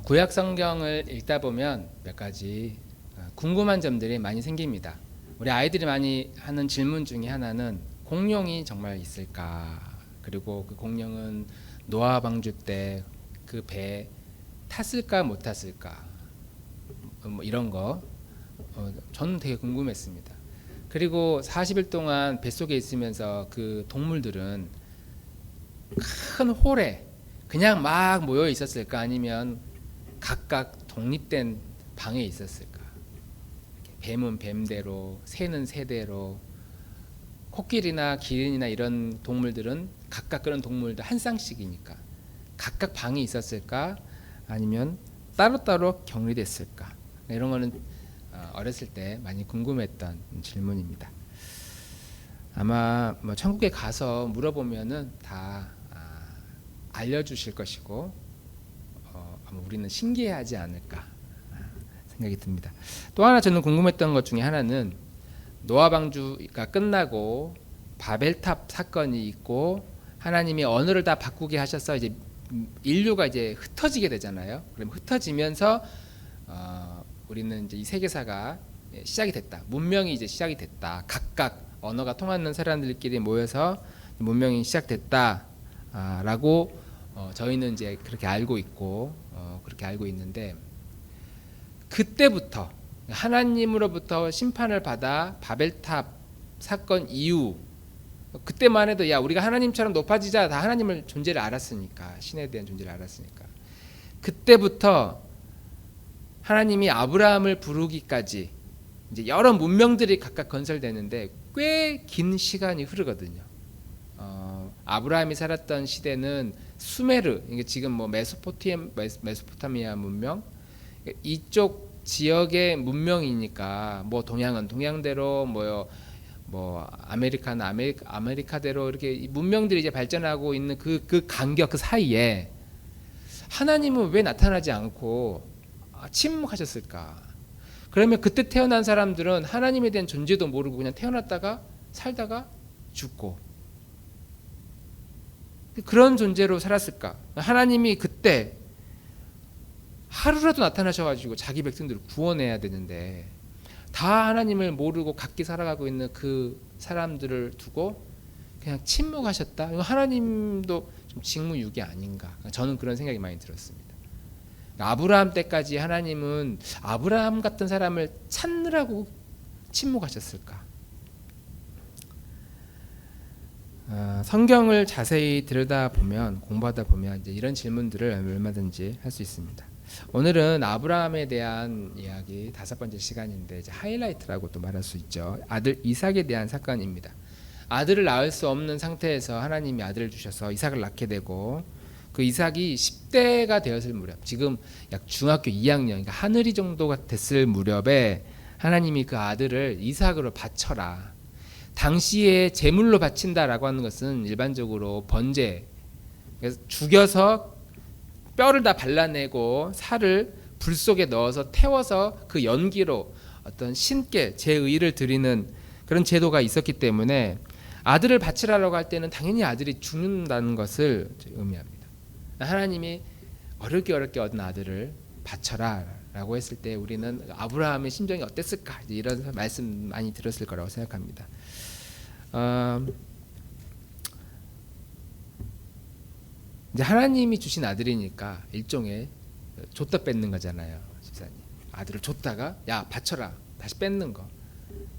구약 성경을 읽다 보면 몇 가지 궁금한 점들이 많이 생깁니다. 우리 아이들이 많이 하는 질문 중에 하나는 공룡이 정말 있을까? 그리고 그 공룡은 노아 방주 때 그 배 탔을까 못 탔을까? 뭐 이런 거 저는 되게 궁금했습니다. 그리고 40일 동안 뱃속에 있으면서 그 동물들은 큰 홀에 그냥 막 모여 있었을까? 아니면 각각 독립된 방에 있었을까? 뱀은 뱀대로, 새는 새대로, 코끼리나 기린이나 이런 동물들은 각각 그런 동물들 한 쌍씩이니까 각각 방이 있었을까? 아니면 따로따로 격리됐을까? 이런 거는 어렸을 때 많이 궁금했던 질문입니다. 아마 뭐 천국에 가서 물어보면은 다 알려주실 것이고 아마 우리는 신기해하지 않을까 생각이 듭니다. 또 하나 저는 궁금했던 것 중에 하나는 노아 방주가 끝나고 바벨탑 사건이 있고 하나님이 언어를 다 바꾸게 하셔서 이제 인류가 이제 흩어지게 되잖아요. 그럼 흩어지면서 우리는 이제 이 세계사가 시작이 됐다. 문명이 이제 시작이 됐다. 각각 언어가 통하는 사람들끼리 모여서 문명이 시작됐다라고 저희는 이제 그렇게 알고 있고 그렇게 알고 있는데 그때부터 하나님으로부터 심판을 받아 바벨탑 사건 이후 그때만 해도 야 우리가 하나님처럼 높아지자 다 하나님을 존재를 알았으니까 신에 대한 존재를 알았으니까 그때부터 하나님이 아브라함을 부르기까지 이제 여러 문명들이 각각 건설되는데 꽤 긴 시간이 흐르거든요. 아브라함이 살았던 시대는 수메르 이게 지금 뭐 메소포타미아 문명 이쪽 지역의 문명이니까 뭐 동양은 동양대로 뭐 아메리카는 아메리카대로 이렇게 문명들이 이제 발전하고 있는 그 간격 그 사이에 하나님은 왜 나타나지 않고 침묵하셨을까? 그러면 그때 태어난 사람들은 하나님에 대한 존재도 모르고 그냥 태어났다가 살다가 죽고 그런 존재로 살았을까? 하나님이 그때 하루라도 나타나셔가지고 자기 백성들을 구원해야 되는데 다 하나님을 모르고 각기 살아가고 있는 그 사람들을 두고 그냥 침묵하셨다. 이거 하나님도 좀 직무유기 아닌가? 저는 그런 생각이 많이 들었습니다. 아브라함 때까지 하나님은 아브라함 같은 사람을 찾느라고 침묵하셨을까? 성경을 자세히 들여다보면 공부하다 보면 이제 이런 질문들을 얼마든지 할 수 있습니다. 오늘은 아브라함에 대한 이야기 5번째 시간인데 이제 하이라이트라고 또 말할 수 있죠. 아들 이삭에 대한 사건입니다. 아들을 낳을 수 없는 상태에서 하나님이 아들을 주셔서 이삭을 낳게 되고 그 이삭이 10대가 되었을 무렵 지금 약 중학교 2학년 그러니까 하늘이 정도가 됐을 무렵에 하나님이 그 아들을 이삭으로 바쳐라. 당시에 제물로 바친다라고 하는 것은 일반적으로 번제 그래서 죽여서 뼈를 다 발라내고 살을 불 속에 넣어서 태워서 그 연기로 어떤 신께 제의를 드리는 그런 제도가 있었기 때문에 아들을 바치라고 할 때는 당연히 아들이 죽는다는 것을 의미합니다. 하나님이 어렵게 얻은 아들을 바쳐라 라고 했을 때 우리는 아브라함의 심정이 어땠을까 이런 말씀 많이 들었을 거라고 생각합니다. 이제 하나님이 주신 아들이니까 일종의 줬다 뺏는 거잖아요. 집사님 아들을 줬다가 야 바쳐라 다시 뺏는 거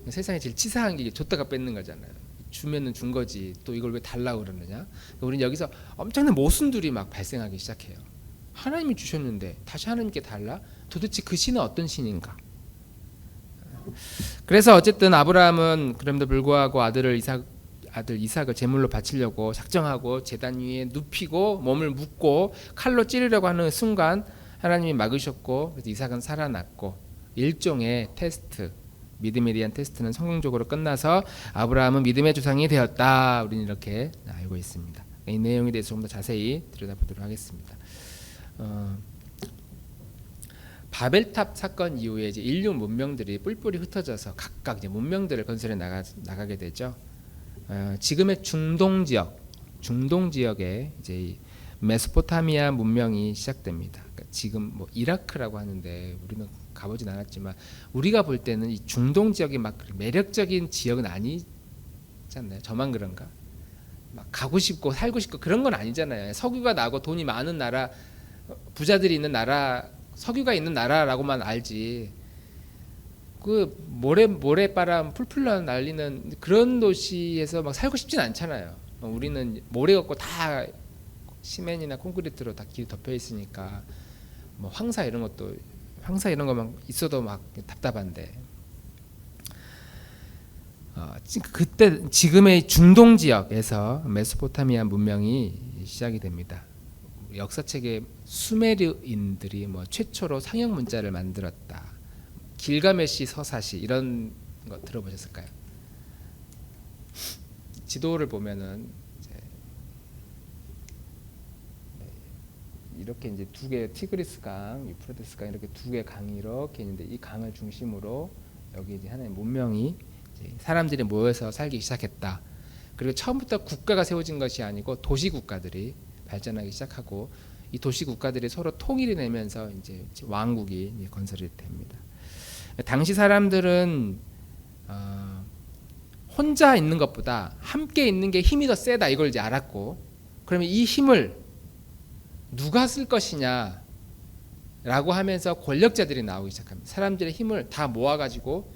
세상에 제일 치사한 게 줬다가 뺏는 거잖아요. 주면은 준 거지 또 이걸 왜 달라고 그러느냐. 우리는 여기서 엄청난 모순들이 막 발생하기 시작해요. 하나님이 주셨는데 다시 하나님께 달라? 도대체 그 신은 어떤 신인가? 그래서 어쨌든 아브라함은 그럼에도 불구하고 아들 이삭을 제물로 바치려고 작정하고 제단 위에 눕히고 몸을 묶고 칼로 찌르려고 하는 순간 하나님이 막으셨고 그래서 이삭은 살아났고 일종의 테스트 믿음에 대한 테스트는 성공적으로 끝나서 아브라함은 믿음의 조상이 되었다. 우리는 이렇게 알고 있습니다. 이 내용에 대해서 좀 더 자세히 들여다보도록 하겠습니다. 바벨탑 사건 이후에 이제 인류 문명들이 뿔뿔이 흩어져서 각각 이제 문명들을 건설해 나가게 되죠. 지금의 중동 지역에 이제 메소포타미아 문명이 시작됩니다. 그러니까 지금 뭐 이라크라고 하는데 우리는 가보진 않았지만 우리가 볼 때는 이 중동 지역이 막 매력적인 지역은 아니지 않나요? 저만 그런가? 막 가고 싶고 살고 싶고 그런 건 아니잖아요. 석유가 나고 돈이 많은 나라, 부자들이 있는 나라, 석유가 있는 나라라고만 알지. 그 모래바람 풀풀 날리는 그런 도시에서 막 살고 싶진 않잖아요. 우리는 모래 없고 다 시멘이나 콘크리트로 다 길이 덮여 있으니까 뭐 황사 이런 것만 있어도 막 답답한데 그때 지금의 중동 지역에서 메소포타미아 문명이 시작이 됩니다. 역사책에 수메르인들이 뭐 최초로 상형 문자를 만들었다. 길가메시 서사시 이런 거 들어보셨을까요? 지도를 보면은 이렇게 이제 두 개 티그리스 강, 유프라테스 강 이렇게 두 개 강이 이렇게 있는데 이 강을 중심으로 여기 이제 하나의 문명이 이제 사람들이 모여서 살기 시작했다. 그리고 처음부터 국가가 세워진 것이 아니고 도시 국가들이 발전하기 시작하고 이 도시 국가들이 서로 통일이 되면서 이제 왕국이 이제 건설이 됩니다. 당시 사람들은 혼자 있는 것보다 함께 있는 게 힘이 더 세다 이걸 이제 알았고, 그러면 이 힘을 누가 쓸 것이냐라고 하면서 권력자들이 나오기 시작합니다. 사람들의 힘을 다 모아가지고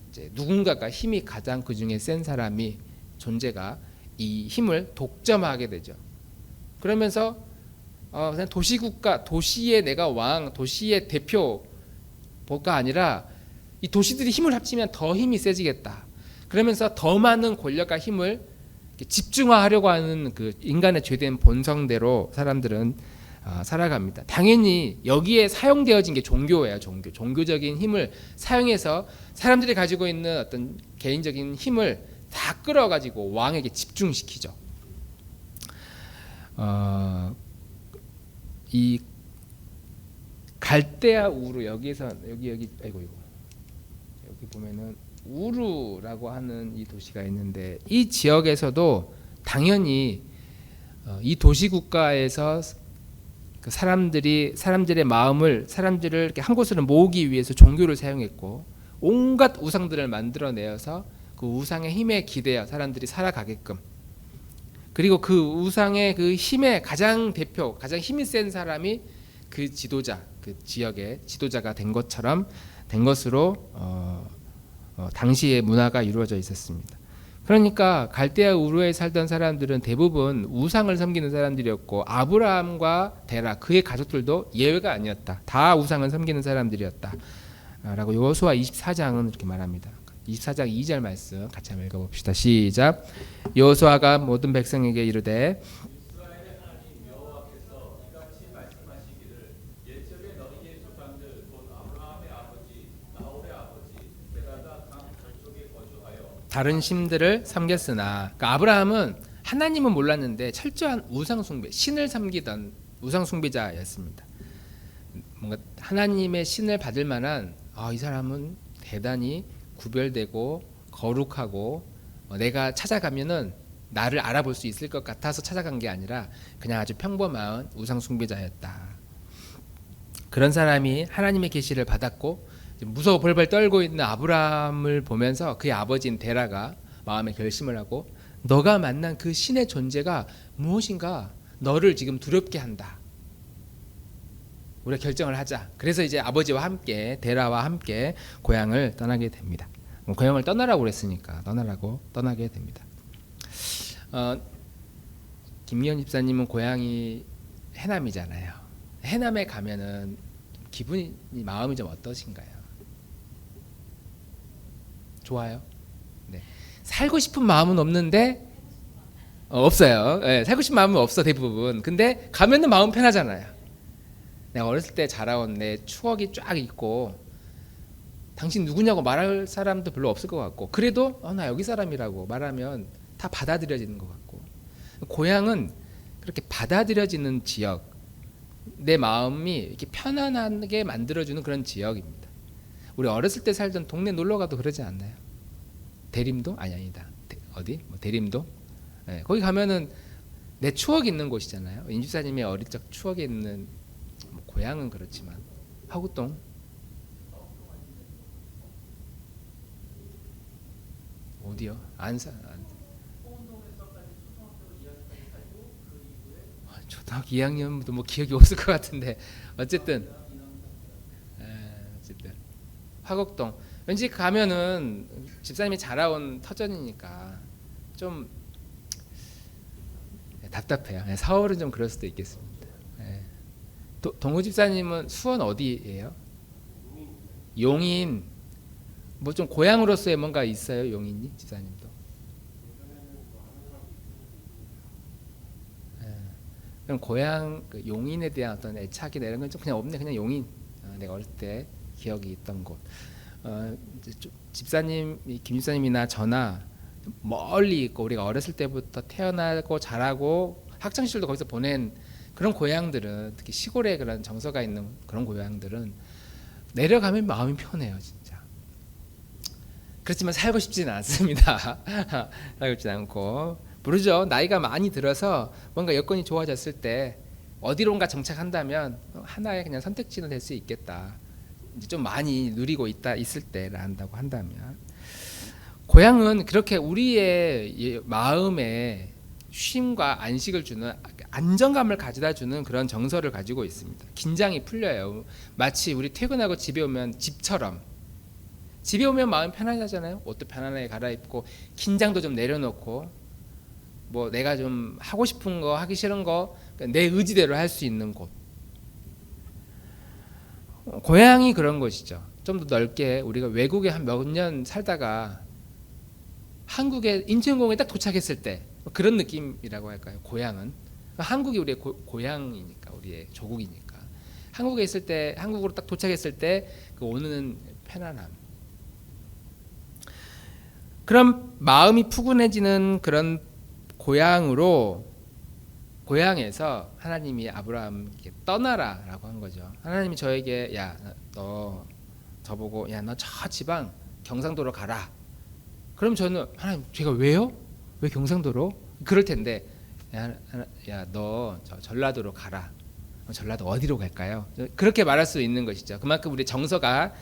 이제 누군가가 힘이 가장 그 중에 센 사람이 존재가 이 힘을 독점하게 되죠. 그러면서 그냥 도시국가, 도시의 내가 왕, 도시의 대표가 아니라 이 도시들이 힘을 합치면 더 힘이 세지겠다. 그러면서 더 많은 권력과 힘을 집중화하려고 하는 그 인간의 죄된 본성대로 사람들은 살아갑니다. 당연히 여기에 사용되어진 게 종교예요. 종교적인 힘을 사용해서 사람들이 가지고 있는 어떤 개인적인 힘을 다 끌어가지고 왕에게 집중시키죠. 이 갈대아 우르 여기에서 여기 보면은 우르라고 하는 이 도시가 있는데 이 지역에서도 당연히 이 도시 국가에서 그 사람들의 마음을 사람들을 이렇게 한 곳으로 모으기 위해서 종교를 사용했고 온갖 우상들을 만들어내어서 그 우상의 힘에 기대어 사람들이 살아가게끔, 그리고 그 우상의 그 힘의 가장 힘이 센 사람이 그 지도자, 그 지역의 지도자가 된 것으로 당시의 문화가 이루어져 있었습니다. 그러니까 갈대아 우르에 살던 사람들은 대부분 우상을 섬기는 사람들이었고 아브라함과 데라 그의 가족들도 예외가 아니었다. 다 우상을 섬기는 사람들이었다 라고 여호수아 24장은 이렇게 말합니다. 24장 2절 말씀 같이 한번 읽어봅시다. 시작. 여호수아가 모든 백성에게 이르되 다른 신들을 섬겼으나, 그러니까 아브라함은 하나님은 몰랐는데 철저한 우상 숭배, 신을 섬기던 우상 숭배자였습니다. 뭔가 하나님의 신을 받을 만한 이 사람은 대단히 구별되고 거룩하고 내가 찾아가면은 나를 알아볼 수 있을 것 같아서 찾아간 게 아니라 그냥 아주 평범한 우상 숭배자였다. 그런 사람이 하나님의 계시를 받았고 무서워 벌벌 떨고 있는 아브라함을 보면서 그의 아버지인 데라가 마음에 결심을 하고 너가 만난 그 신의 존재가 무엇인가 너를 지금 두렵게 한다. 우리가 결정을 하자. 그래서 이제 아버지와 함께 데라와 함께 고향을 떠나게 됩니다. 고향을 떠나라고 그랬으니까 떠나게 됩니다. 김미연 집사님은 고향이 해남이잖아요. 해남에 가면은 마음이 좀 어떠신가요? 좋아요. 네. 살고 싶은 마음은 없는데 없어요. 네, 살고 싶은 마음은 없어 대부분. 근데 가면은 마음 편하잖아요. 내가 어렸을 때 자라온 내 추억이 쫙 있고 당신 누구냐고 말할 사람도 별로 없을 것 같고 그래도 나 여기 사람이라고 말하면 다 받아들여지는 것 같고, 고향은 그렇게 받아들여지는 지역, 내 마음이 이렇게 편안하게 만들어주는 그런 지역입니다. 우리 어렸을 때 살던 동네 놀러가도 그러지 않나요? 대림도? 아니다. 어디? 대림도? 네, 거기 가면은 내 추억이 있는 곳이잖아요. 임집사님의 어릴 적 추억이 있는 뭐 고향은 그렇지만 화구동 어디요? 초등학교 2학년도 뭐 기억이 없을 것 같은데 어쨌든 어쨌든 화곡동 왠지 가면은 집사님이 자라온 터전이니까 좀 답답해요. 서울은 좀 그럴 수도 있겠습니다. 동우 집사님은 수원 어디예요? 용인. 뭐 좀 고향으로서의 뭔가 있어요, 용인이 집사님도? 그럼 고향 그 용인에 대한 어떤 애착이나 이런 건 좀 그냥 없네. 그냥 용인. 내가 어릴 때 기억이 있던 곳. 이제 집사님, 김 집사님이나 저나 멀리 있고 우리가 어렸을 때부터 태어나고 자라고 학창 시절도 거기서 보낸 그런 고향들은, 특히 시골에 그런 정서가 있는 그런 고향들은 내려가면 마음이 편해요, 진짜. 그렇지만 살고 싶지는 않습니다. 살고 싶지 않고 모르죠. 나이가 많이 들어서 뭔가 여건이 좋아졌을 때 어디론가 정착한다면 하나의 그냥 선택지는 될 수 있겠다. 이제 좀 많이 누리고 있을 때란다고 한다면, 고향은 그렇게 우리의 마음에 쉼과 안식을 주는, 안정감을 가져다 주는 그런 정서를 가지고 있습니다. 긴장이 풀려요. 마치 우리 퇴근하고 집에 오면 집처럼. 집에 오면 마음이 편안하잖아요. 옷도 편안하게 갈아입고 긴장도 좀 내려놓고 뭐 내가 좀 하고 싶은 거 하기 싫은 거 내 의지대로 할 수 있는 곳. 고향이 그런 것이죠. 좀 더 넓게 우리가 외국에 한 몇 년 살다가 한국에 인천공에 딱 도착했을 때 그런 느낌이라고 할까요? 고향은 한국이 우리의 고향이니까, 우리의 조국이니까. 한국에 있을 때, 한국으로 딱 도착했을 때 그 오는 편안함. 그런 마음이 푸근해지는 그런 고향에서 하나님이 아브라함에게 떠나라라고 한 거죠. 하나님이 저에게 야 너 저보고 야 너 저 지방 경상도로 가라. 그럼 저는 하나님 제가 왜요? 왜 경상도로? 그럴 텐데 야 너 저 전라도로 가라. 전라도 어디로 갈까요? 그렇게 말할 수 있는 것이죠. 그만큼 우리 정서가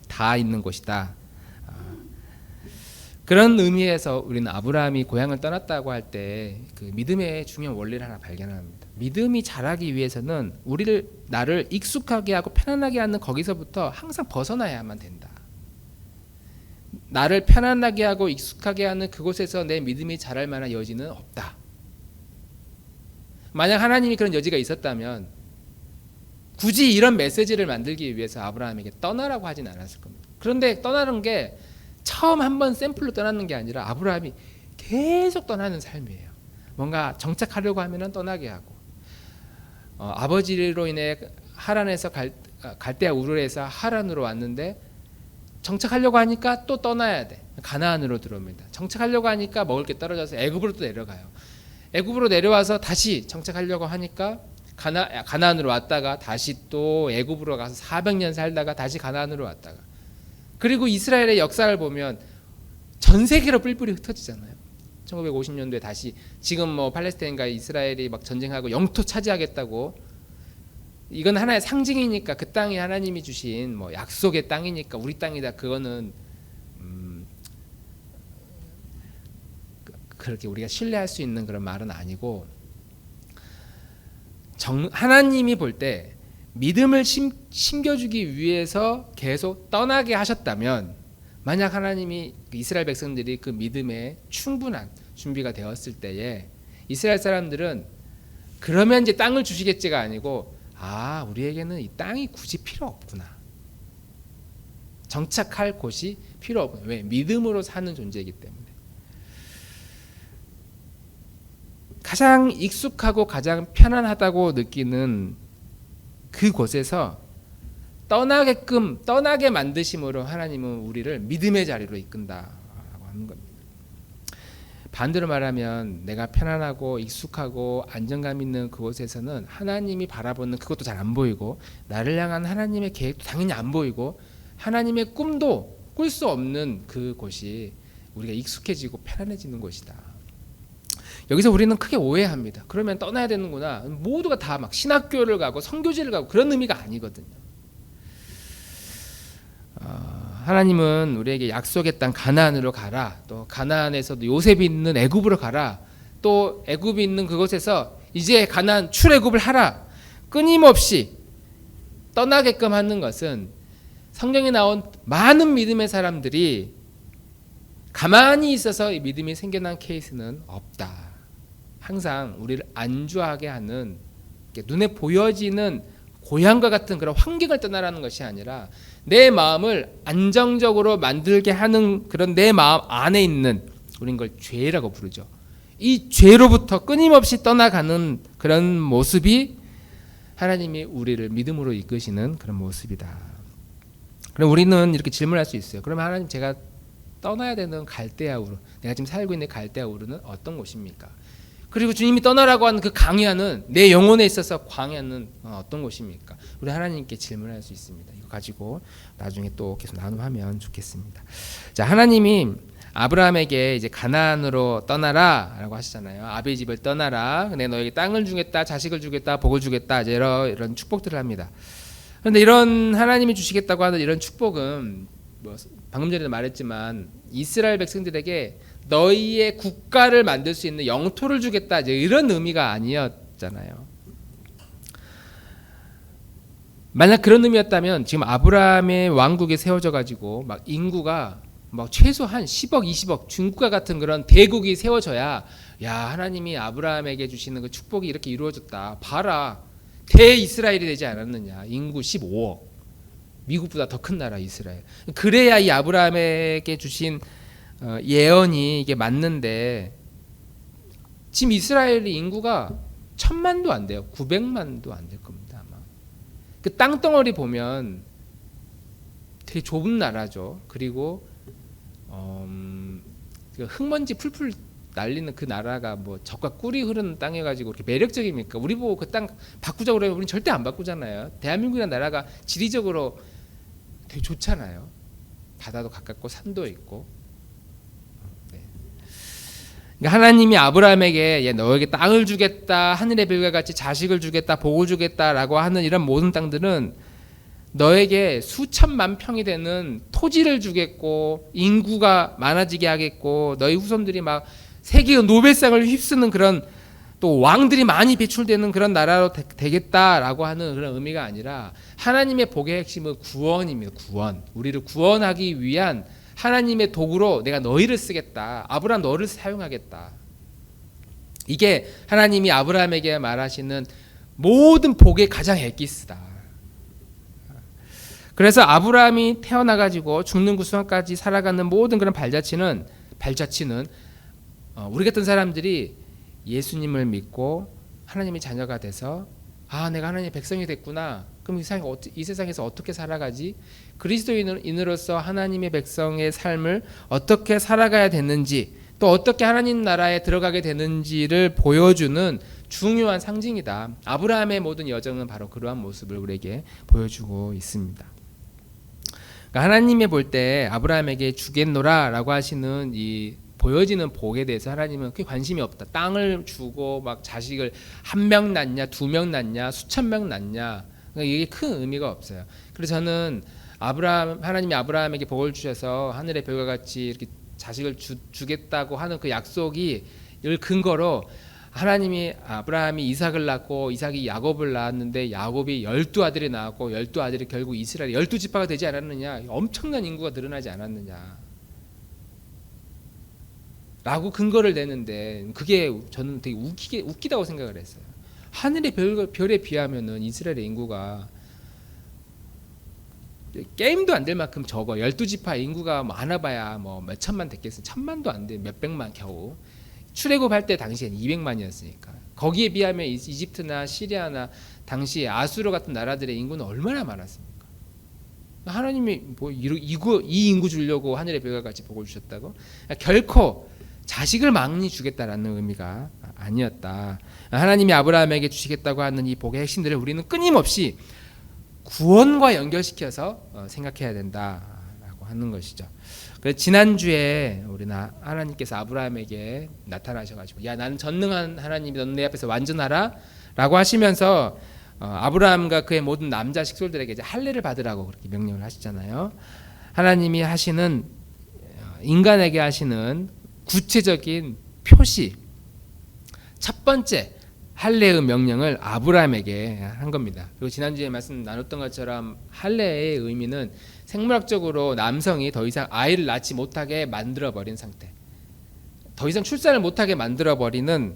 다 있는 곳이다. 그런 의미에서 우리는 아브라함이 고향을 떠났다고 할 때 그 믿음의 중요한 원리를 하나 발견합니다. 믿음이 자라기 위해서는 나를 익숙하게 하고 편안하게 하는 거기서부터 항상 벗어나야만 된다. 나를 편안하게 하고 익숙하게 하는 그곳에서 내 믿음이 자랄 만한 여지는 없다. 만약 하나님이 그런 여지가 있었다면 굳이 이런 메시지를 만들기 위해서 아브라함에게 떠나라고 하진 않았을 겁니다. 그런데 떠나는 게 처음 한번 샘플로 떠나는 게 아니라 아브라함이 계속 떠나는 삶이에요. 뭔가 정착하려고 하면 떠나게 하고, 아버지로 인해 하란에서 갈대아 우르에서 하란으로 왔는데 정착하려고 하니까 또 떠나야 돼. 가나안으로 들어옵니다. 정착하려고 하니까 먹을 게 떨어져서 애굽으로 또 내려가요. 애굽으로 내려와서 다시 정착하려고 하니까 가나안으로 왔다가 다시 또 애굽으로 가서 400년 살다가 다시 가나안으로 왔다가, 그리고 이스라엘의 역사를 보면 전 세계로 뿔뿔이 흩어지잖아요. 1950년도에 다시 지금 뭐 팔레스타인과 이스라엘이 막 전쟁하고 영토 차지하겠다고, 이건 하나의 상징이니까 그 땅이 하나님이 주신 뭐 약속의 땅이니까 우리 땅이다. 그거는 그렇게 우리가 신뢰할 수 있는 그런 말은 아니고, 하나님이 볼 때 믿음을 심겨주기 위해서 계속 떠나게 하셨다면, 만약 하나님이 이스라엘 백성들이 그 믿음에 충분한 준비가 되었을 때에 이스라엘 사람들은 그러면 이제 땅을 주시겠지가 아니고, 우리에게는 이 땅이 굳이 필요 없구나. 정착할 곳이 필요 없구나. 왜? 믿음으로 사는 존재이기 때문에. 가장 익숙하고 가장 편안하다고 느끼는 그곳에서 떠나게 만드심으로 하나님은 우리를 믿음의 자리로 이끈다라고 하는 겁니다. 반대로 말하면 내가 편안하고 익숙하고 안정감 있는 그곳에서는 하나님이 바라보는 그것도 잘 안 보이고, 나를 향한 하나님의 계획도 당연히 안 보이고, 하나님의 꿈도 꿀 수 없는 그곳이 우리가 익숙해지고 편안해지는 곳이다. 여기서 우리는 크게 오해합니다. 그러면 떠나야 되는구나. 모두가 다 막 신학교를 가고 선교지를 가고 그런 의미가 아니거든요. 하나님은 우리에게 약속의 땅 가나안으로 가라. 또 가나안에서도 요셉이 있는 애굽으로 가라. 또 애굽이 있는 그곳에서 이제 가나안 출애굽을 하라. 끊임없이 떠나게끔 하는 것은 성경에 나온 많은 믿음의 사람들이 가만히 있어서 믿음이 생겨난 케이스는 없다. 항상 우리를 안주하게 하는 눈에 보여지는 고향과 같은 그런 환경을 떠나라는 것이 아니라 내 마음을 안정적으로 만들게 하는 그런 내 마음 안에 있는, 우린 걸 죄라고 부르죠. 이 죄로부터 끊임없이 떠나가는 그런 모습이 하나님이 우리를 믿음으로 이끄시는 그런 모습이다. 그럼 우리는 이렇게 질문할 수 있어요. 그러면 하나님, 제가 떠나야 되는 갈대아 우르, 내가 지금 살고 있는 갈대아 우르는 어떤 곳입니까? 그리고 주님이 떠나라고 하는 그 광야는, 내 영혼에 있어서 광야는 어떤 곳입니까? 우리 하나님께 질문할 수 있습니다. 이거 가지고 나중에 또 계속 나눔하면 좋겠습니다. 자, 하나님이 아브라함에게 이제 가나안으로 떠나라라고 하시잖아요. 아비의 집을 떠나라. 내 너에게 땅을 주겠다, 자식을 주겠다, 복을 주겠다. 이제 이런 축복들을 합니다. 그런데 이런 하나님이 주시겠다고 하는 이런 축복은 뭐 방금 전에도 말했지만 이스라엘 백성들에게 너희의 국가를 만들 수 있는 영토를 주겠다, 이제 이런 의미가 아니었잖아요. 만약 그런 의미였다면 지금 아브라함의 왕국이 세워져 가지고 막 인구가 막 최소한 10억, 20억 중국과 같은 그런 대국이 세워져야, 야, 하나님이 아브라함에게 주시는 그 축복이 이렇게 이루어졌다. 봐라, 대이스라엘이 되지 않았느냐. 인구 15억, 미국보다 더 큰 나라 이스라엘. 그래야 이 아브라함에게 주신 예언이 이게 맞는데, 지금 이스라엘의 인구가 1000만도 안 돼요. 900만도 안 될 겁니다 아마. 그 땅덩어리 보면 되게 좁은 나라죠. 그리고 그 흙먼지 풀풀 날리는 그 나라가 뭐 적과 꿀이 흐르는 땅이어가지고 그렇게 매력적입니까? 우리 보고 그 땅 바꾸자고 그러면 우리는 절대 안 바꾸잖아요. 대한민국이라는 나라가 지리적으로 되게 좋잖아요. 바다도 가깝고 산도 있고. 네. 그러니까 하나님이 아브라함에게 너에게 땅을 주겠다, 하늘의 별과 같이 자식을 주겠다, 복을 주겠다라고 하는 이런 모든 땅들은 너에게 수천만 평이 되는 토지를 주겠고, 인구가 많아지게 하겠고, 너희 후손들이 막 세계 노벨상을 휩쓰는 그런, 또 왕들이 많이 배출되는 그런 나라로 되겠다라고 하는 그런 의미가 아니라, 하나님의 복의 핵심은 구원입니다. 구원. 우리를 구원하기 위한 하나님의 도구로 내가 너희를 쓰겠다. 아브라함 너를 사용하겠다. 이게 하나님이 아브라함에게 말하시는 모든 복의 가장 엑기스다. 그래서 아브라함이 태어나가지고 죽는 그 순간까지 살아가는 모든 그런 발자취는 우리 같은 사람들이 예수님을 믿고 하나님의 자녀가 돼서, 아, 내가 하나님의 백성이 됐구나. 그럼 이 세상에서 어떻게 살아가지? 그리스도인으로서 하나님의 백성의 삶을 어떻게 살아가야 되는지, 또 어떻게 하나님 나라에 들어가게 되는지를 보여주는 중요한 상징이다. 아브라함의 모든 여정은 바로 그러한 모습을 우리에게 보여주고 있습니다. 그러니까 하나님이 볼 때 아브라함에게 주겠노라라고 하시는 이 보여지는 복에 대해서 하나님은 크게 관심이 없다. 땅을 주고 막 자식을 1명 낳냐, 2명 낳냐, 수천 명 낳냐, 그러니까 이게 큰 의미가 없어요. 그래서 저는 하나님이 아브라함에게 복을 주셔서 하늘의 별과 같이 이렇게 자식을 주겠다고 하는 그 약속이 을 근거로, 하나님이 아브라함이 이삭을 낳고 이삭이 야곱을 낳았는데 야곱이 12아들이 낳았고 12아들이 결국 이스라엘 12지파가 되지 않았느냐, 엄청난 인구가 늘어나지 않았느냐 라고 근거를 내는데, 그게 저는 되게 웃기다고 생각을 했어요. 하늘의 별에 비하면은 이스라엘의 인구가 게임도 안 될 만큼 적어. 12지파 인구가 많아봐야 뭐 몇 천만 됐겠어요. 1000만도 안 돼, 몇백만 겨우. 출애굽할 때 당시엔 200만이었으니까. 거기에 비하면 이집트나 시리아나 당시 아수르 같은 나라들의 인구는 얼마나 많았습니까? 하나님이 뭐 이 인구 주려고 하늘의 별과 같이 복을 주셨다고? 결코 자식을 많이 주겠다라는 의미가 아니었다. 하나님이 아브라함에게 주시겠다고 하는 이 복의 핵심들을 우리는 끊임없이 구원과 연결시켜서 생각해야 된다라고 하는 것이죠. 그래서 지난주에 우리나 하나님께서 아브라함에게 나타나셔가지고 야 나는 전능한 하나님이 너는 내 앞에서 완전하라 라고 하시면서 아브라함과 그의 모든 남자 식솔들에게 이제 할례를 받으라고 그렇게 명령을 하시잖아요. 하나님이 하시는 인간에게 하시는 구체적인 표시 첫 번째 할례의 명령을 아브라함에게 한 겁니다. 그리고 지난주에 말씀 나눴던 것처럼 할례의 의미는 생물학적으로 남성이 더 이상 아이를 낳지 못하게 만들어버린 상태, 더 이상 출산을 못하게 만들어버리는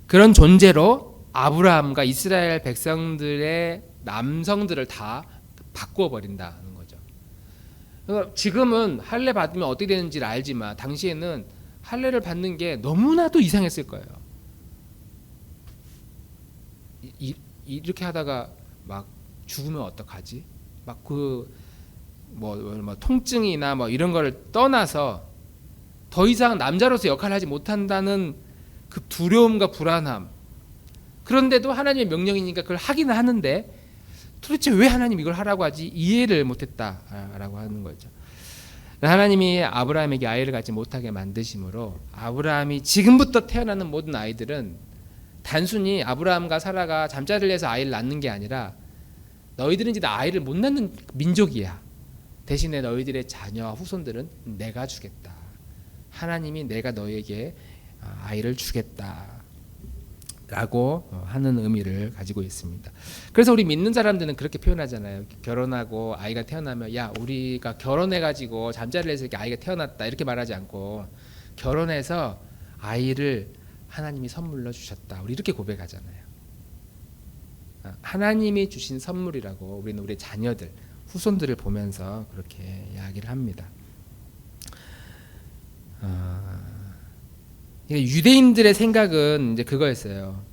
그런 존재로 아브라함과 이스라엘 백성들의 남성들을 다 바꾸어 버린다는 거죠. 지금은 할례 받으면 어떻게 되는지를 알지만 당시에는 할례를 받는 게 너무나도 이상했을 거예요. 이렇게 하다가 막 죽으면 어떡하지? 막 뭐 통증이나 뭐 이런 거를 떠나서 더 이상 남자로서 역할을 하지 못한다는 그 두려움과 불안함. 그런데도 하나님의 명령이니까 그걸 하기는 하는데 도대체 왜 하나님 이걸 하라고 하지? 이해를 못했다라고 하는 거죠. 하나님이 아브라함에게 아이를 갖지 못하게 만드심으로 아브라함이 지금부터 태어나는 모든 아이들은 단순히 아브라함과 사라가 잠자리를 해서 아이를 낳는 게 아니라 너희들은 이제 아이를 못 낳는 민족이야. 대신에 너희들의 자녀와 후손들은 내가 주겠다. 하나님이 내가 너에게 아이를 주겠다 라고 하는 의미를 가지고 있습니다. 그래서 우리 믿는 사람들은 그렇게 표현하잖아요. 결혼하고 아이가 태어나면 야 우리가 결혼해가지고 잠자리를 해서 이렇게 아이가 태어났다 이렇게 말하지 않고 결혼해서 아이를 하나님이 선물로 주셨다 우리 이렇게 고백하잖아요. 하나님이 주신 선물이라고 우리는 우리 자녀들 후손들을 보면서 그렇게 이야기를 합니다. 유대인들의 생각은 이제 그거였어요.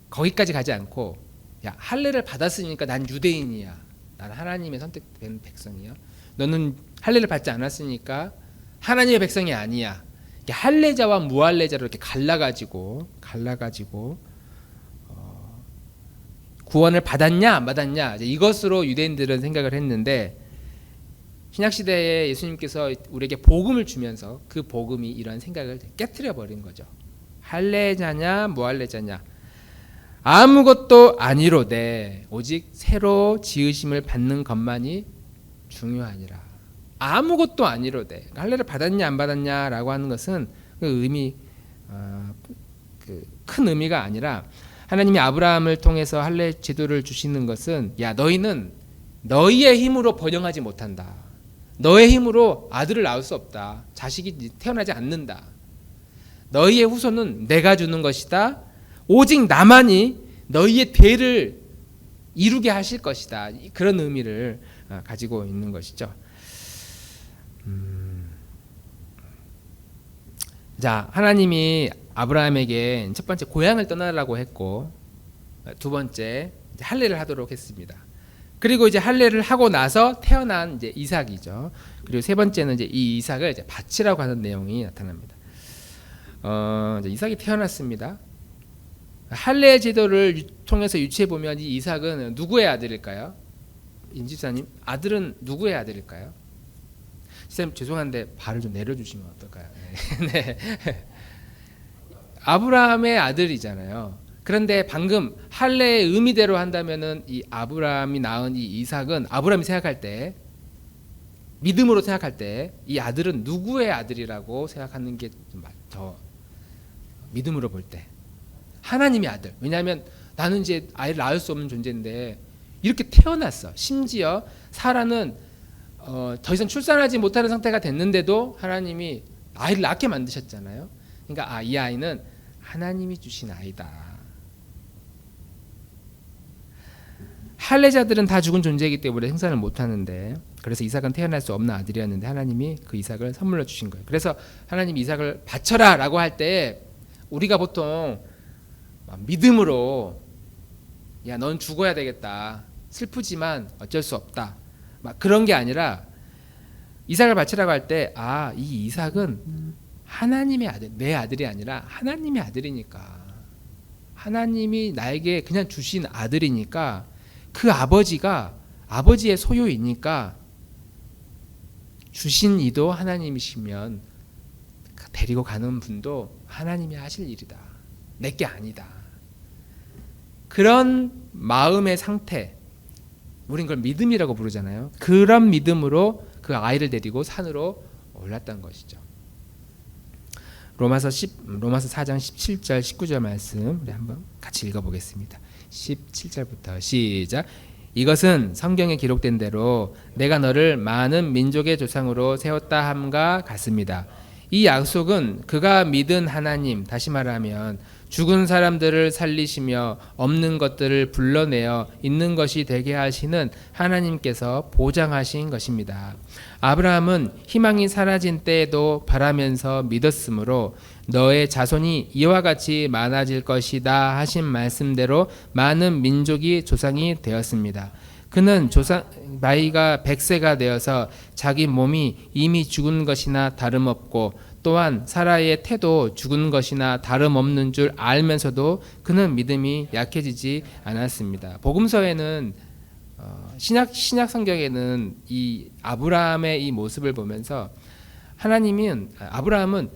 거기까지 가지 않고 야 할례를 받았으니까 난 유대인이야. 난 하나님의 선택된 백성이야. 너는 할례를 받지 않았으니까 하나님의 백성이 아니야. 할례자와 무할례자로 이렇게 갈라가지고 구원을 받았냐 안 받았냐 이것으로 유대인들은 생각을 했는데 신약시대에 예수님께서 우리에게 복음을 주면서 그 복음이 이런 생각을 깨트려 버린 거죠. 할례자냐 무할례자냐 아무것도 아니로되 오직 새로 지으심을 받는 것만이 중요하니라. 아무것도 아니로되 할례를 받았냐 안 받았냐라고 하는 것은 그 의미 큰 의미가 아니라 하나님이 아브라함을 통해서 할례 제도를 주시는 것은 야 너희는 너희의 힘으로 번영하지 못한다. 너의 힘으로 아들을 낳을 수 없다. 자식이 태어나지 않는다. 너희의 후손은 내가 주는 것이다. 오직 나만이 너희의 대를 이루게 하실 것이다. 그런 의미를 가지고 있는 것이죠. 자, 하나님이 아브라함에게 첫 번째 고향을 떠나라고 했고 두 번째 할례를 하도록 했습니다. 그리고 이제 할례를 하고 나서 태어난 이제 이삭이죠. 그리고 세 번째는 이제 이 이삭을 이제 바치라고 하는 내용이 나타납니다. 이제 이삭이 태어났습니다. 할례 제도를 통해서 유추해 보면 이 이삭은 누구의 아들일까요? 임집사님, 아들은 누구의 아들일까요? 선생님 죄송한데 발을 좀 내려주시면 어떨까요? 네. 아브라함의 아들이잖아요. 그런데 방금 할례의 의미대로 한다면은 이 아브라함이 낳은 이 이삭은 아브라함이 생각할 때 믿음으로 생각할 때 이 아들은 누구의 아들이라고 생각하는 게 더 믿음으로 볼 때 하나님의 아들. 왜냐하면 나는 이제 아이를 낳을 수 없는 존재인데 이렇게 태어났어. 심지어 사라는 더 이상 출산하지 못하는 상태가 됐는데도 하나님이 아이를 낳게 만드셨잖아요. 그러니까 이 아이는 하나님이 주신 아이다. 할례자들은 다 죽은 존재이기 때문에 생산을 못하는데 그래서 이삭은 태어날 수 없는 아들이었는데 하나님이 그 이삭을 선물로 주신 거예요. 그래서 하나님이 이삭을 바쳐라 라고 할 때 우리가 보통 믿음으로 야 넌 죽어야 되겠다. 슬프지만 어쩔 수 없다. 막 그런 게 아니라 이삭을 바치라고 할 때 이 이삭은 하나님의 아들, 내 아들이 아니라 하나님의 아들이니까 하나님이 나에게 그냥 주신 아들이니까 그 아버지가 아버지의 소유이니까 주신 이도 하나님이시면 데리고 가는 분도 하나님이 하실 일이다. 내게 아니다. 그런 마음의 상태, 우린 그걸 믿음이라고 부르잖아요. 그런 믿음으로 그 아이를 데리고 산으로 올랐던 것이죠. 로마서 4장 17절 19절 말씀 우리 한번 같이 읽어보겠습니다. 17절부터 시작. 이것은 성경에 기록된 대로 내가 너를 많은 민족의 조상으로 세웠다 함과 같습니다. 이 약속은 그가 믿은 하나님, 다시 말하면 죽은 사람들을 살리시며 없는 것들을 불러내어 있는 것이 되게 하시는 하나님께서 보장하신 것입니다. 아브라함은 희망이 사라진 때에도 바라면서 믿었으므로 너의 자손이 이와 같이 많아질 것이다 하신 말씀대로 많은 민족이 조상이 되었습니다. 그는 나이가 100세가 되어서 자기 몸이 이미 죽은 것이나 다름없고 또한 사라의 태도 죽은 것이나 다름없는 줄 알면서도 그는 믿음이 약해지지 않았습니다. 복음서에는 신약 성경에는 이 아브라함의 이 모습을 보면서 아브라함은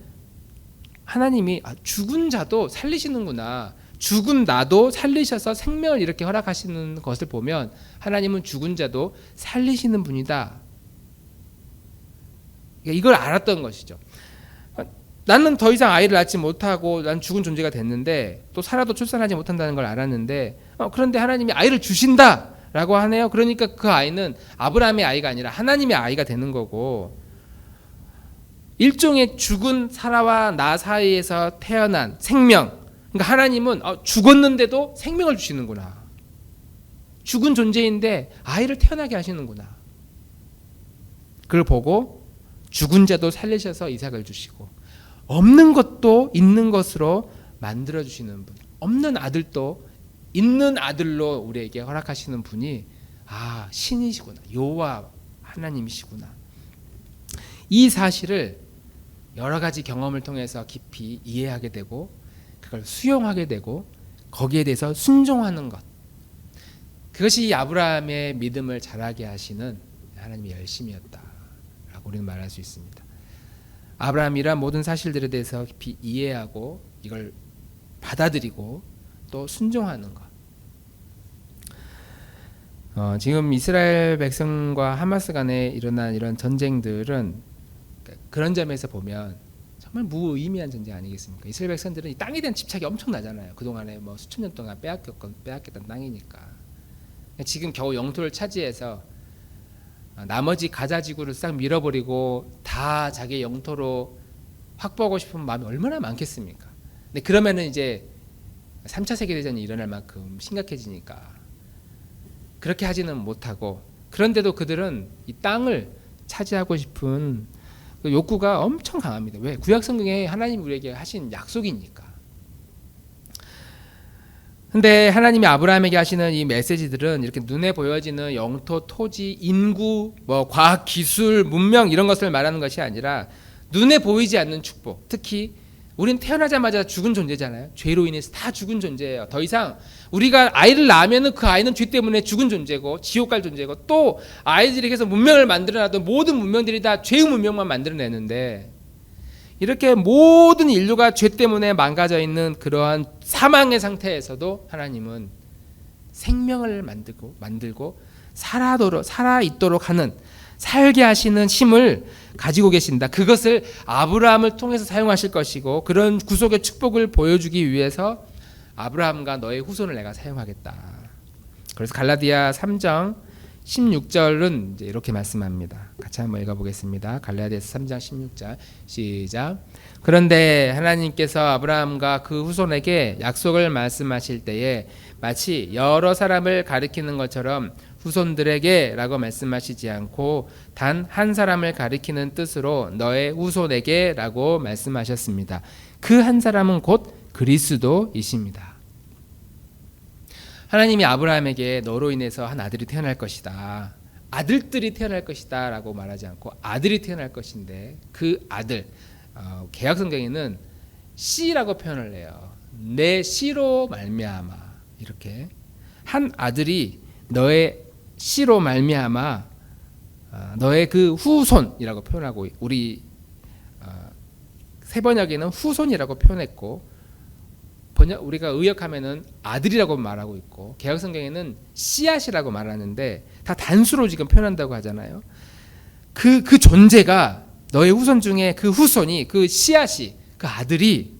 하나님이 죽은 자도 살리시는구나, 죽은 나도 살리셔서 생명을 이렇게 허락하시는 것을 보면 하나님은 죽은 자도 살리시는 분이다. 이걸 알았던 것이죠. 나는 더 이상 아이를 낳지 못하고 난 죽은 존재가 됐는데 또 살아도 출산하지 못한다는 걸 알았는데 그런데 하나님이 아이를 주신다라고 하네요. 그러니까 그 아이는 아브라함의 아이가 아니라 하나님의 아이가 되는 거고, 일종의 죽은 사라와 나 사이에서 태어난 생명, 그러니까 하나님은 죽었는데도 생명을 주시는구나, 죽은 존재인데 아이를 태어나게 하시는구나, 그걸 보고 죽은 자도 살리셔서 이삭을 주시고 없는 것도 있는 것으로 만들어 주시는 분, 없는 아들도 있는 아들로 우리에게 허락하시는 분이 신이시구나, 여호와 하나님이시구나. 이 사실을 여러 가지 경험을 통해서 깊이 이해하게 되고 그걸 수용하게 되고 거기에 대해서 순종하는 것, 그것이 아브라함의 믿음을 자라게 하시는 하나님의 열심이었다라고 우리는 말할 수 있습니다. 아브라함이란 모든 사실들에 대해서 깊이 이해하고 이걸 받아들이고 또 순종하는 것. 지금 이스라엘 백성과 하마스 간에 일어난 이런 전쟁들은 그런 점에서 보면 정말 무의미한 전쟁 아니겠습니까? 이스라엘 백성들은 이 땅에 대한 집착이 엄청나잖아요. 그동안에 수천 년 동안 빼앗겼던 땅이니까. 지금 겨우 영토를 차지해서 나머지 가자 지구를 싹 밀어버리고 다 자기 영토로 확보하고 싶은 마음이 얼마나 많겠습니까? 근데 그러면은 이제 3차 세계대전이 일어날 만큼 심각해지니까 그렇게 하지는 못하고, 그런데도 그들은 이 땅을 차지하고 싶은 그 욕구가 엄청 강합니다. 왜? 구약 성경에 하나님 우리에게 하신 약속이니까. 근데 하나님이 아브라함에게 하시는 이 메시지들은 이렇게 눈에 보여지는 영토, 토지, 인구, 과학, 기술, 문명 이런 것을 말하는 것이 아니라 눈에 보이지 않는 축복. 특히 우린 태어나자마자 죽은 존재잖아요. 죄로 인해서 다 죽은 존재예요. 더 이상 우리가 아이를 낳으면 그 아이는 죄 때문에 죽은 존재고 지옥 갈 존재고, 또 아이들이 계속 문명을 만들어놔도 모든 문명들이 다 죄의 문명만 만들어내는데, 이렇게 모든 인류가 죄 때문에 망가져 있는 그러한 사망의 상태에서도 하나님은 생명을 만들고 살아있도록 하는, 살게 하시는 힘을 가지고 계신다. 그것을 아브라함을 통해서 사용하실 것이고, 그런 구속의 축복을 보여주기 위해서 아브라함과 너의 후손을 내가 사용하겠다. 그래서 갈라디아 3장 16절은 이제 이렇게 말씀합니다. 같이 한번 읽어보겠습니다. 갈라디아서 3장 16절 시작. 그런데 하나님께서 아브라함과 그 후손에게 약속을 말씀하실 때에 마치 여러 사람을 가리키는 것처럼 후손들에게 라고 말씀하시지 않고 단 한 사람을 가리키는 뜻으로 너의 후손에게 라고 말씀하셨습니다. 그 한 사람은 곧 그리스도이십니다. 하나님이 아브라함에게 너로 인해서 한 아들이 태어날 것이다, 아들들이 태어날 것이다 라고 말하지 않고 아들이 태어날 것인데, 그 아들, 개역 성경에는 씨라고 표현을 해요. 내 씨로 말미암아, 이렇게 한 아들이 너의 씨로 말미암아 너의 그 후손이라고 표현하고, 우리 세번역에는 후손이라고 표현했고, 우리가 의역하면은 아들이라고 말하고 있고, 개역성경에는 씨앗이라고 말하는데 다 단수로 지금 표현한다고 하잖아요. 그 존재가, 너의 후손 중에 그 후손이, 그 씨앗이, 그 아들이,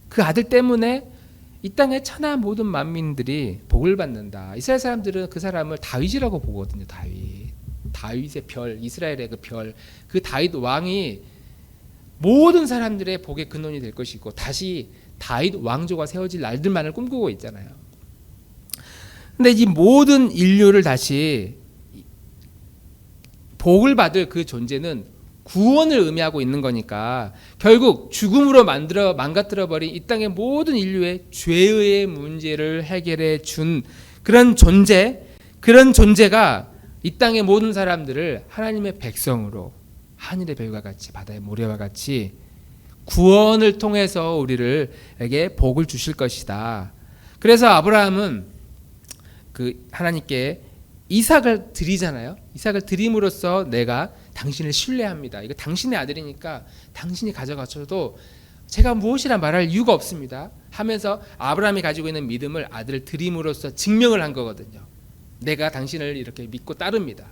그 아들 때문에 이 땅의 천하 모든 만민들이 복을 받는다. 이스라엘 사람들은 그 사람을 다윗이라고 보거든요. 다윗의 별, 이스라엘의 그 별, 그 다윗 왕이 모든 사람들의 복의 근원이 될 것이고, 다시 다윗 왕조가 세워질 날들만을 꿈꾸고 있잖아요. 근데 이 모든 인류를 다시 복을 받을 그 존재는 구원을 의미하고 있는 거니까, 결국 죽음으로 망가뜨려 버린 이 땅의 모든 인류의 죄의 문제를 해결해 준 그런 존재가 이 땅의 모든 사람들을 하나님의 백성으로, 하늘의 별과 같이, 바다의 모래와 같이 구원을 통해서 우리에게 복을 주실 것이다. 그래서 아브라함은 그 하나님께 이삭을 드리잖아요. 이삭을 드림으로써 내가 당신을 신뢰합니다. 이거 당신의 아들이니까 당신이 가져가셔도 제가 무엇이라 말할 이유가 없습니다 하면서 아브라함이 가지고 있는 믿음을 아들을 드림으로써 증명을 한 거거든요. 내가 당신을 이렇게 믿고 따릅니다.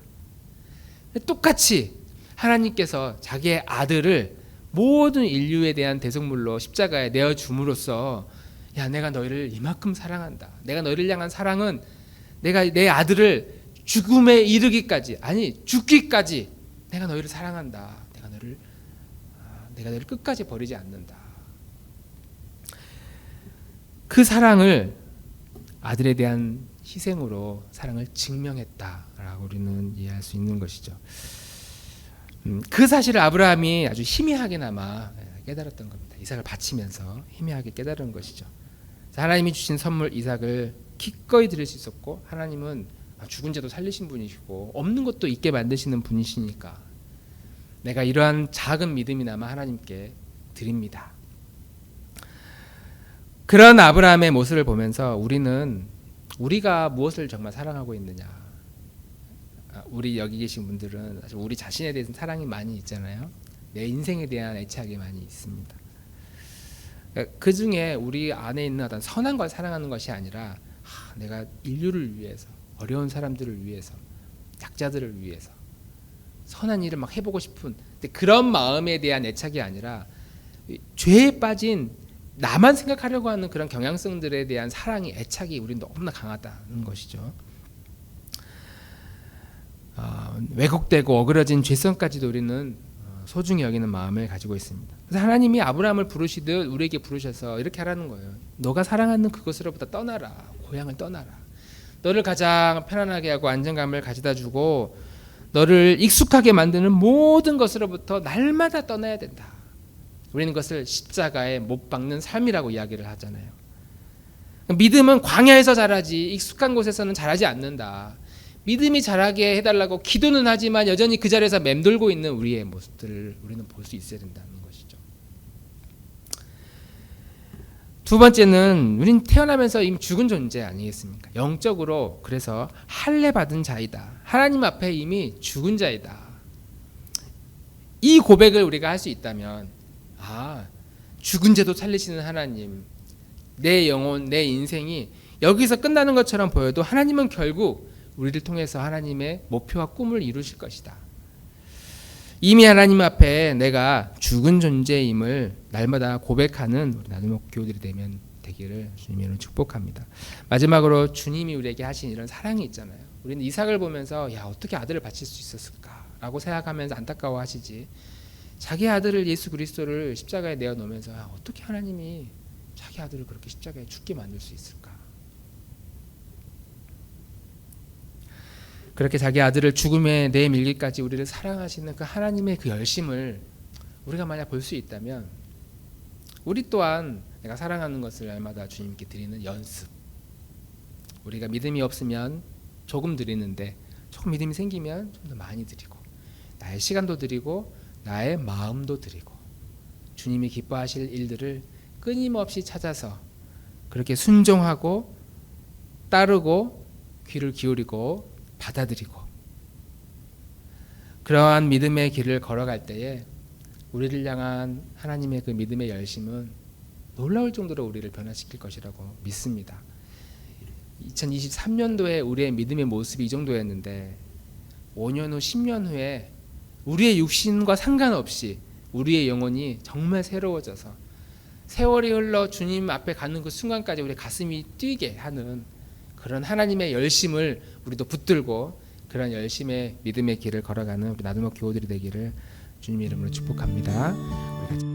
똑같이 하나님께서 자기의 아들을 모든 인류에 대한 대속물로 십자가에 내어줌으로써, 야, 내가 너희를 이만큼 사랑한다. 내가 너희를 향한 사랑은 내가 내 아들을 죽음에 이르기까지, 아니 죽기까지 내가 너희를 사랑한다. 내가 너희를 끝까지 버리지 않는다. 그 사랑을 아들에 대한 희생으로 사랑을 증명했다라고 우리는 이해할 수 있는 것이죠. 그 사실을 아브라함이 아주 희미하게나마 깨달았던 겁니다. 이삭을 바치면서 희미하게 깨달은 것이죠. 하나님이 주신 선물 이삭을 기꺼이 드릴 수 있었고, 하나님은 죽은 자도 살리신 분이시고 없는 것도 있게 만드시는 분이시니까 내가 이러한 작은 믿음이나마 하나님께 드립니다. 그런 아브라함의 모습을 보면서 우리가 무엇을 정말 사랑하고 있느냐, 우리 여기 계신 분들은 사실 우리 자신에 대해서 사랑이 많이 있잖아요. 내 인생에 대한 애착이 많이 있습니다. 그 중에 우리 안에 있는 어떤 선한 걸 사랑하는 것이 아니라, 내가 인류를 위해서, 어려운 사람들을 위해서, 약자들을 위해서 선한 일을 막 해보고 싶은 그런 마음에 대한 애착이 아니라, 죄에 빠진 나만 생각하려고 하는 그런 경향성들에 대한 사랑이, 애착이 우리는 너무나 강하다는 것이죠. 왜곡되고 어그러진 죄성까지도 우리는 소중히 여기는 마음을 가지고 있습니다. 그래서 하나님이 아브라함을 부르시듯 우리에게 부르셔서 이렇게 하라는 거예요. 너가 사랑하는 그것으로부터 떠나라. 고향을 떠나라. 너를 가장 편안하게 하고 안정감을 가져다 주고 너를 익숙하게 만드는 모든 것으로부터 날마다 떠나야 된다. 우리는 그것을 십자가에 못 박는 삶이라고 이야기를 하잖아요. 믿음은 광야에서 자라지 익숙한 곳에서는 자라지 않는다. 믿음이 자라게 해달라고 기도는 하지만 여전히 그 자리에서 맴돌고 있는 우리의 모습들을 우리는 볼 수 있어야 된다는 것이죠. 두 번째는 우린 태어나면서 이미 죽은 존재 아니겠습니까? 영적으로 그래서 할례 받은 자이다. 하나님 앞에 이미 죽은 자이다. 이 고백을 우리가 할 수 있다면, 죽은 죄도 살리시는 하나님, 내 영혼, 내 인생이 여기서 끝나는 것처럼 보여도 하나님은 결국 우리를 통해서 하나님의 목표와 꿈을 이루실 것이다. 이미 하나님 앞에 내가 죽은 존재임을 날마다 고백하는 우리 나눔 교우들이 되기를 주님으로 축복합니다. 마지막으로 주님이 우리에게 하신 이런 사랑이 있잖아요. 우리는 이삭을 보면서 어떻게 아들을 바칠 수 있었을까라고 생각하면서 안타까워하시지, 자기 아들을, 예수 그리스도를 십자가에 내어놓으면서 어떻게 하나님이 자기 아들을 그렇게 십자가에 죽게 만들 수 있을까? 그렇게 자기 아들을 죽음에 내밀기까지 우리를 사랑하시는 그 하나님의 그 열심을 우리가 만약 볼 수 있다면, 우리 또한 내가 사랑하는 것을 날마다 주님께 드리는 연습, 우리가 믿음이 없으면 조금 드리는데 조금 믿음이 생기면 좀 더 많이 드리고, 나의 시간도 드리고 나의 마음도 드리고, 주님이 기뻐하실 일들을 끊임없이 찾아서 그렇게 순종하고 따르고 귀를 기울이고 받아들이고 그러한 믿음의 길을 걸어갈 때에 우리를 향한 하나님의 그 믿음의 열심은 놀라울 정도로 우리를 변화시킬 것이라고 믿습니다. 2023년도에 우리의 믿음의 모습이 이 정도였는데 5년 후 10년 후에 우리의 육신과 상관없이 우리의 영혼이 정말 새로워져서 세월이 흘러 주님 앞에 가는 그 순간까지 우리 가슴이 뛰게 하는 그런 하나님의 열심을 우리도 붙들고 그런 열심의 믿음의 길을 걸어가는 우리 나누목 교우들이 되기를 주님 이름으로 축복합니다. 우리 같이